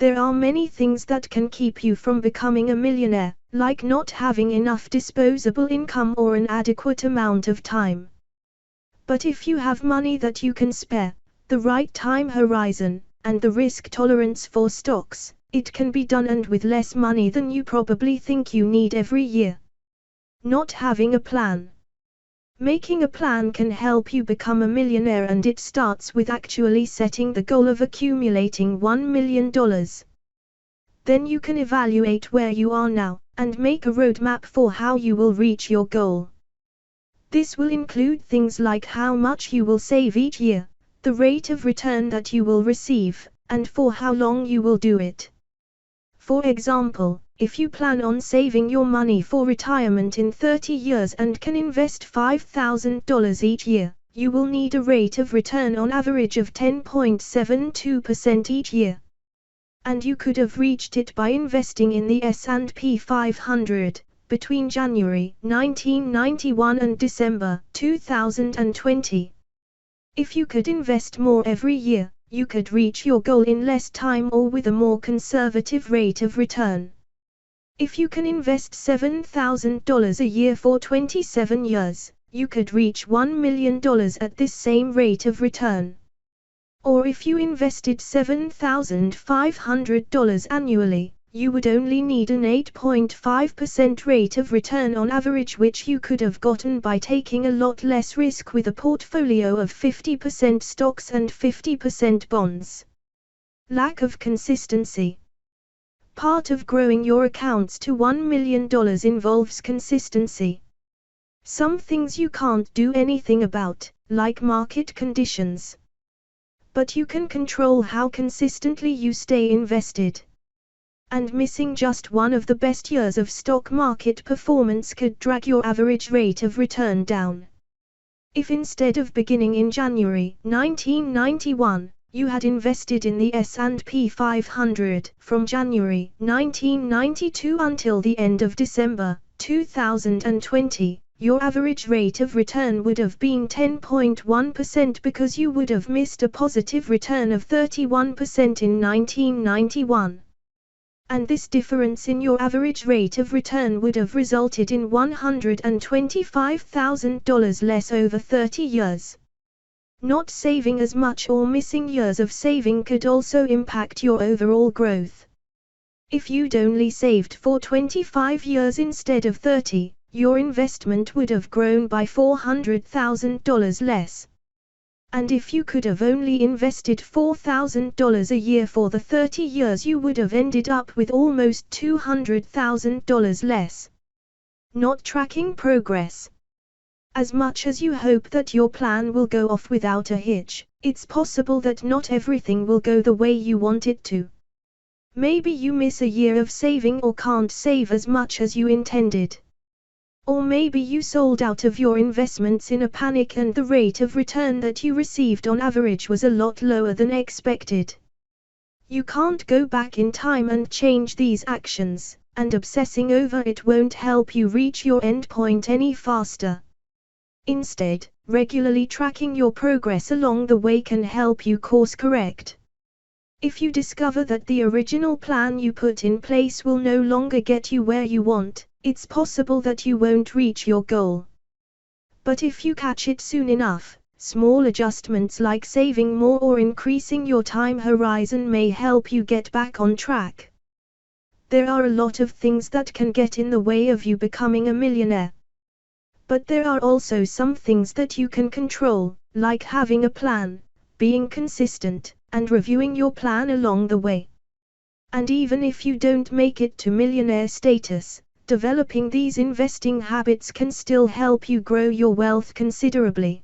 There are many things that can keep you from becoming a millionaire, like not having enough disposable income or an adequate amount of time. But if you have money that you can spare, the right time horizon, and the risk tolerance for stocks, it can be done, and with less money than you probably think you need every year. Not having a plan. Making a plan can help you become a millionaire, and it starts with actually setting the goal of accumulating $1 million. Then you can evaluate where you are now, and make a roadmap for how you will reach your goal. This will include things like how much you will save each year, the rate of return that you will receive, and for how long you will do it. For example, if you plan on saving your money for retirement in 30 years and can invest $5,000 each year, you will need a rate of return on average of 10.72% each year. And you could have reached it by investing in the S&P 500, between January 1991 and December 2020. If you could invest more every year, you could reach your goal in less time or with a more conservative rate of return. If you can invest $7,000 a year for 27 years, you could reach $1 million at this same rate of return. Or if you invested $7,500 annually, you would only need an 8.5% rate of return on average, which you could have gotten by taking a lot less risk with a portfolio of 50% stocks and 50% bonds. Lack of consistency. Part of growing your accounts to $1 million involves consistency. Some things you can't do anything about, like market conditions. But you can control how consistently you stay invested. And missing just one of the best years of stock market performance could drag your average rate of return down. If instead of beginning in January 1991, you had invested in the S&P 500 from January 1992 until the end of December 2020, your average rate of return would have been 10.1% because you would have missed a positive return of 31% in 1991. And this difference in your average rate of return would have resulted in $125,000 less over 30 years. Not saving as much or missing years of saving could also impact your overall growth. If you'd only saved for 25 years instead of 30, your investment would have grown by $400,000 less. And if you could have only invested $4,000 a year for the 30 years, you would have ended up with almost $200,000 less. Not tracking progress. As much as you hope that your plan will go off without a hitch, it's possible that not everything will go the way you want it to. Maybe you miss a year of saving or can't save as much as you intended. Or maybe you sold out of your investments in a panic and the rate of return that you received on average was a lot lower than expected. You can't go back in time and change these actions, and obsessing over it won't help you reach your endpoint any faster. Instead, regularly tracking your progress along the way can help you course correct. If you discover that the original plan you put in place will no longer get you where you want, it's possible that you won't reach your goal. But if you catch it soon enough, small adjustments like saving more or increasing your time horizon may help you get back on track. There are a lot of things that can get in the way of you becoming a millionaire. But there are also some things that you can control, like having a plan, being consistent, and reviewing your plan along the way. And even if you don't make it to millionaire status, developing these investing habits can still help you grow your wealth considerably.